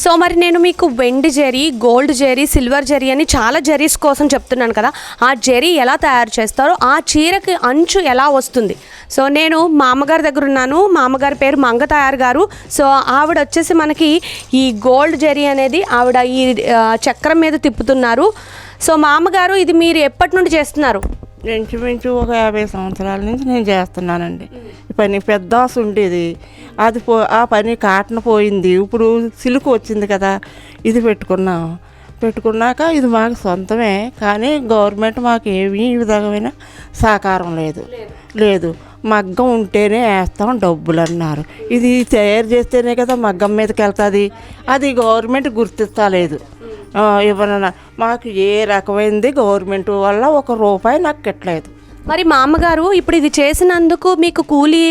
So మరి నేను మీకు వెండి జరీ, గోల్డ్ జరీ, సిల్వర్ జరీ అని చాలా జరీస్ కోసం చెప్తున్నాను కదా. ఆ జరీ ఎలా తయారు చేస్తారో, ఆ చీరకి అంచు ఎలా వస్తుంది. సో నేను మా అమ్మగారి దగ్గర ఉన్నాను. మా అమ్మగారి పేరు మంగ తయారు గారు. సో ఆవిడ వచ్చేసి మనకి ఈ గోల్డ్ జరీ అనేది ఆవిడ ఈ చక్రం మీద తిప్పుతున్నారు. సో మా అమ్మగారు, ఇది మీరు ఎప్పటి నుండి చేస్తున్నారు? ఇంచుమించు ఒక 50 సంవత్సరాల నుంచి నేను చేస్తున్నానండి. ఈ పని పెద్ద ఆశ ఉండేది, అది ఆ పని కాటన్ పోయింది, ఇప్పుడు సిల్క్ వచ్చింది కదా, ఇది పెట్టుకున్నాక ఇది మాకు సొంతమే. కానీ గవర్నమెంట్ మాకు ఏమీ విధమైన సహకారం లేదు. మగ్గం ఉంటేనే వేస్తాం డబ్బులు అన్నారు. ఇది తయారు చేస్తేనే కదా మగ్గం మీదకి వెళ్తుంది, అది గవర్నమెంట్ గుర్తిస్తలేదు. ఇవ్వనన్నా మాకు ఏ రకమైనది గవర్నమెంట్ వల్ల ₹1 నాకు కట్టలేదు. మరి మా అమ్మగారు ఇప్పుడు ఇది చేసినందుకు మీకు కూలీ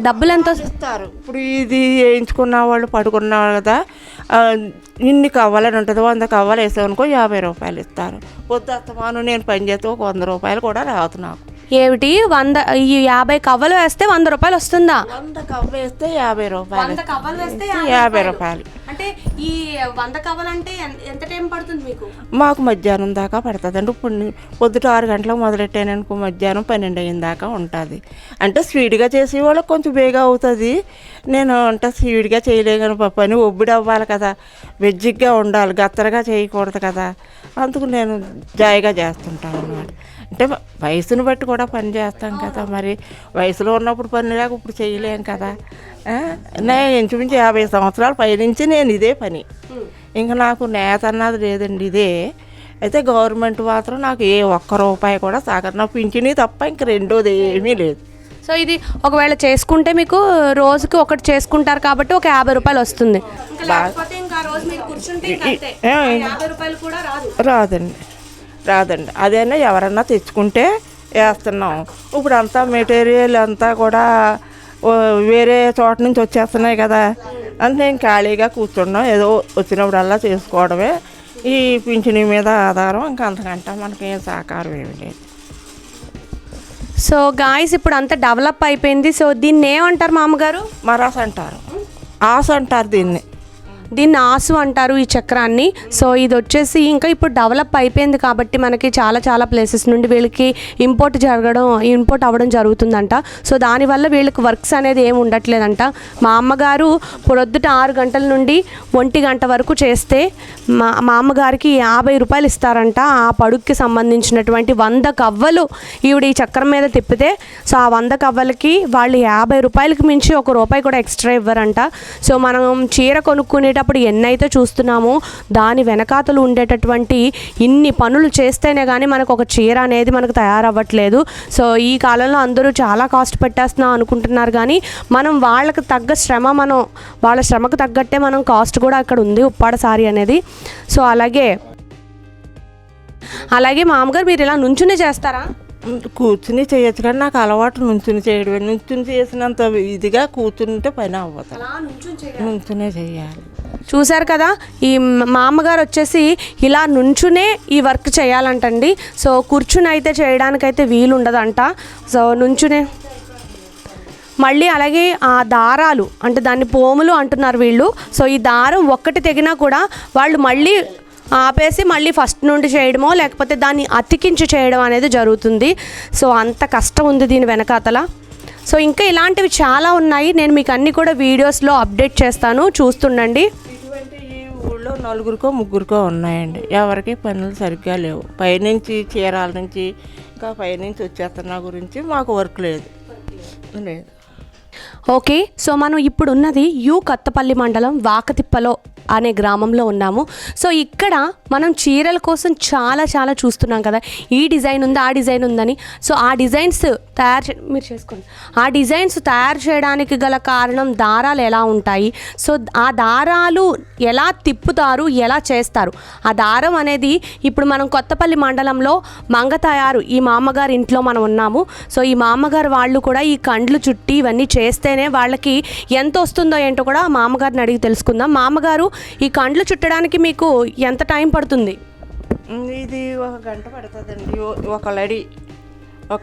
డబ్బులు ఎంత ఇస్తారు? ఇప్పుడు ఇది వేయించుకున్న వాళ్ళు పడుకున్న వాళ్ళు కదా, ఇన్ని కవ్వాలని ఉంటుంది, 100 కవ్వాలు వేసామనుకో ₹50 ఇస్తారు. పొద్దుమాను నేను పని చేస్తే ఒక ₹100 కూడా రాదు నాకు. ఏమిటి 100 ఈ 50 కవ్వలు వేస్తే ₹100 వస్తుందా? 100 కవ్వ వేస్తే ₹50. అంటే ఈ 100 కవ్వలు అంటే ఎంత టైం పడుతుంది మీకు? మాకు మధ్యాహ్నం దాకా పడుతుంది అండి. ఇప్పుడు పొద్దుట 6 గంటలకు మొదలెట్టాననుకో మధ్యాహ్నం 12 అయిన దాకా ఉంటుంది. అంటే స్పీడ్గా చేసే వాళ్ళకి కొంచెం బేగా అవుతుంది. నేను అంటే స్పీడ్గా చేయలేను, పని ఒబ్బిడి అవ్వాలి కదా, వెజ్జిగ్గా ఉండాలి, గత్తరగా చేయకూడదు కదా, అందుకు నేను జాయిగా చేస్తుంటాను అన్నమాట. అంటే వయసును బట్టి కూడా పని చేస్తాం కదా, మరి వయసులో ఉన్నప్పుడు పని లేక ఇప్పుడు చేయలేం కదా. నేను ఇంచుమించు 50 సంవత్సరాల పైనుంచి నేను ఇదే పని, ఇంకా నాకు నేత అన్నది లేదండి, ఇదే. అయితే గవర్నమెంట్ మాత్రం నాకు ఏ ₹1 కూడా సహకారం, నా పింఛని తప్ప ఇంక రెండోది ఏమీ లేదు. సో ఇది ఒకవేళ చేసుకుంటే మీకు రోజుకి ఒకటి చేసుకుంటారు కాబట్టి ఒక ₹50 వస్తుంది. రాదండి. అదైనా ఎవరన్నా తెచ్చుకుంటే వేస్తున్నాం. ఇప్పుడు అంతా మెటీరియల్ అంతా కూడా వేరే చోట నుంచి వచ్చేస్తున్నాయి కదా, అంటే నేను ఖాళీగా కూర్చున్నాం, ఏదో వచ్చినప్పుడల్లా చేసుకోవడమే. ఈ పింఛని మీద ఆధారం, ఇంకా అంతకంటే మనకేం సహకారం ఏమి లేదు. సో గాయస్ ఇప్పుడు అంతా డెవలప్ అయిపోయింది. సో దీన్ని ఏమంటారు మామగారు? మరాస్ అంటారు, ఆశ అంటారు దీన్ని ఆసు అంటారు ఈ చక్రాన్ని. సో ఇది వచ్చేసి ఇంకా ఇప్పుడు డెవలప్ అయిపోయింది కాబట్టి మనకి చాలా ప్లేసెస్ నుండి వీళ్ళకి ఇంపోర్ట్ అవ్వడం జరుగుతుందంట. సో దానివల్ల వీళ్ళకి వర్క్స్ అనేది ఏమి ఉండట్లేదంట. మా అమ్మగారు పొద్దుట 6 గంటల నుండి 1 గంట వరకు చేస్తే మా అమ్మగారికి ₹50 ఇస్తారంట. ఆ పడుక్కి సంబంధించినటువంటి 100 కవ్వలు ఈవిడ ఈ చక్రం మీద తిప్పితే, సో ఆ 100 కవ్వలకి వాళ్ళు ₹50కి మించి ₹1 కూడా ఎక్స్ట్రా ఇవ్వరంట. సో మనం చీర కొనుక్కునే అప్పుడు ఎన్నైతే చూస్తున్నామో దాని వెనకాతలు ఉండేటటువంటి ఇన్ని పనులు చేస్తేనే కానీ మనకు ఒక చీర అనేది మనకు తయారవ్వట్లేదు. సో ఈ కాలంలో అందరూ చాలా కాస్ట్ పెట్టేస్తున్నాం అనుకుంటున్నారు, కానీ మనం వాళ్ళకి తగ్గ వాళ్ళ శ్రమకు తగ్గట్టే మనం కాస్ట్ కూడా అక్కడ ఉంది ఉప్పాడ సారీ అనేది. సో అలాగే మామగారు మీరు ఇలా నుంచునే చేస్తారా? కూర్చుని చేయొచ్చు, కానీ నాకు అలవాటు నుంచుని చేయడమే. నుంచుని చేసినంత ఇదిగా కూర్చుంటే పని అవ్వదు, నుంచునే చేయాలి. చూశారు కదా, ఈ మా అమ్మగారు వచ్చేసి ఇలా నుంచునే ఈ వర్క్ చేయాలంటండి. సో కూర్చుని అయితే చేయడానికైతే వీలు ఉండదంట. సో నుంచునే మళ్ళీ అలాగే ఆ దారాలు అంటే దాన్ని పోములు అంటున్నారు వీళ్ళు. సో ఈ దారం ఒక్కటి తెగినా కూడా వాళ్ళు మళ్ళీ ఆపేసి మళ్ళీ ఫస్ట్ నుండి చేయడమో లేకపోతే దాన్ని అతికించి చేయడం అనేది జరుగుతుంది. సో అంత కష్టం ఉంది దీని వెనకాతల. సో ఇంకా ఇలాంటివి చాలా ఉన్నాయి, నేను మీకు అన్నీ కూడా వీడియోస్లో అప్డేట్ చేస్తాను, చూస్తుండండి. ఇటువంటి ఈ ఊళ్ళో 4-3 ఉన్నాయండి, ఎవరికి పనులు సరిగ్గా లేవు. పైనుంచి చీరాల నుంచి ఇంకా పైనుంచి వచ్చేస్తున్న గురించి మాకు వర్క్ లేదు. ఓకే, సో మనం ఇప్పుడు ఉన్నది కొత్తపల్లి మండలం వాకతిప్పలో అనే గ్రామంలో ఉన్నాము. సో ఇక్కడ మనం చీరల కోసం చాలా చూస్తున్నాం కదా, ఈ డిజైన్ ఉంది ఆ డిజైన్ ఉందని. సో ఆ డిజైన్స్ తయారు చేయడానికి గల కారణం దారాలు ఎలా ఉంటాయి, సో ఆ దారాలు ఎలా తిప్పుతారు, ఎలా చేస్తారు, ఆ దారం అనేది ఇప్పుడు మనం కొత్తపల్లి మండలంలో మంగ తయారు ఈ మామగారు ఇంట్లో మనం ఉన్నాము. సో ఈ మామగారు వాళ్ళు కూడా ఈ కండ్లు చుట్టి ఇవన్నీ చేస్తేనే వాళ్ళకి ఎంత వస్తుందో ఏంటో కూడా మామగారిని అడిగి తెలుసుకుందాం. మామగారు, ఈ కండ్లు చుట్టడానికి మీకు ఎంత టైం పడుతుంది? ఇది 1 గంట పడుతుందండి. ఒక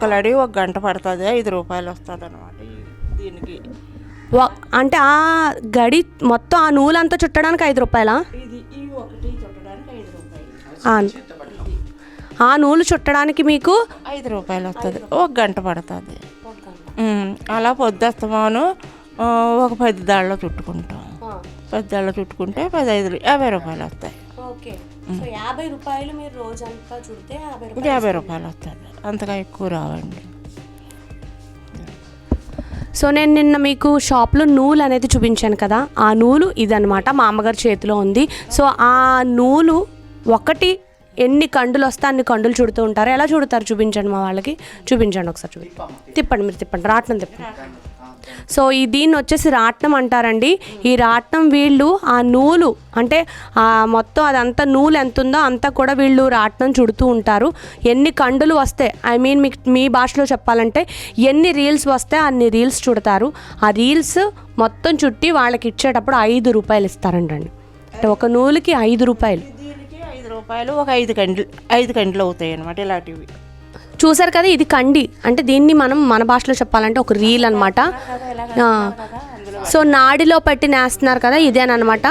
లడి 1 గంట పడుతుంది, ₹5 వస్తుంది అనమాట. దీనికి అంటే ఆ గడి మొత్తం ఆ నూలంతా చుట్టడానికి 5 రూపాయలా? ఇది ఈ ఒకటి చుట్టడానికి 5 రూపాయలు. ఆ నూలు చుట్టడానికి మీకు 5 రూపాయలు వస్తుంది. 1 గంట పడుతుంది. అలా పొద్దుస్తమాను ఒక 10 దాళ్ళలో చుట్టుకుంటాం. 10 దాళ్ళలో చుట్టుకుంటే 50 రూపాయలు వస్తాయి. ఓకే. సో 50 రూపాయలు మీరు రోజంతా చుడితే 50 రూపాయలు వస్తుంది. అంతగా ఎక్కువ రావండి. సో నేను నిన్న మీకు షాప్లో నూలు అనేది చూపించాను కదా, ఆ నూలు ఇదనమాట మా అమ్మగారి చేతిలో ఉంది. సో ఆ నూలు ఒకటి ఎన్ని కండులు వస్తే అన్ని కండులు చుడుతూ ఉంటారు. ఎలా చుడతారు చూపించండి, మా వాళ్ళకి చూపించండి ఒకసారి. తిప్పండి, మీరు తిప్పండి, రాట్నం తిప్పండి. సో దీన్ని వచ్చేసి రాట్నం అంటారండి. ఈ రాట్నం వీళ్ళు ఆ నూలు అంటే మొత్తం అదంతా నూలు ఎంత ఉందో అంతా కూడా వీళ్ళు రాట్నం చుడుతూ ఉంటారు. ఎన్ని కండులు వస్తే మీకు మీ భాషలో చెప్పాలంటే ఎన్ని రీల్స్ వస్తే అన్ని రీల్స్ చుడతారు. ఆ రీల్స్ మొత్తం చుట్టి వాళ్ళకి ఇచ్చేటప్పుడు 5 రూపాయలు ఇస్తారండి. అంటే ఒక నూలుకి 5 రూపాయలు. దీనికి 5 రూపాయలు, ఒక 5 కండ్లు అవుతాయి అన్నమాట. ఇలాంటివి చూసారు కదా, ఇది కండి. అంటే దీన్ని మనం మన భాషలో చెప్పాలంటే ఒక రీల్ అనమాట. సో నాడిలో పట్టి నేస్తున్నారు కదా, ఇదేనమాట.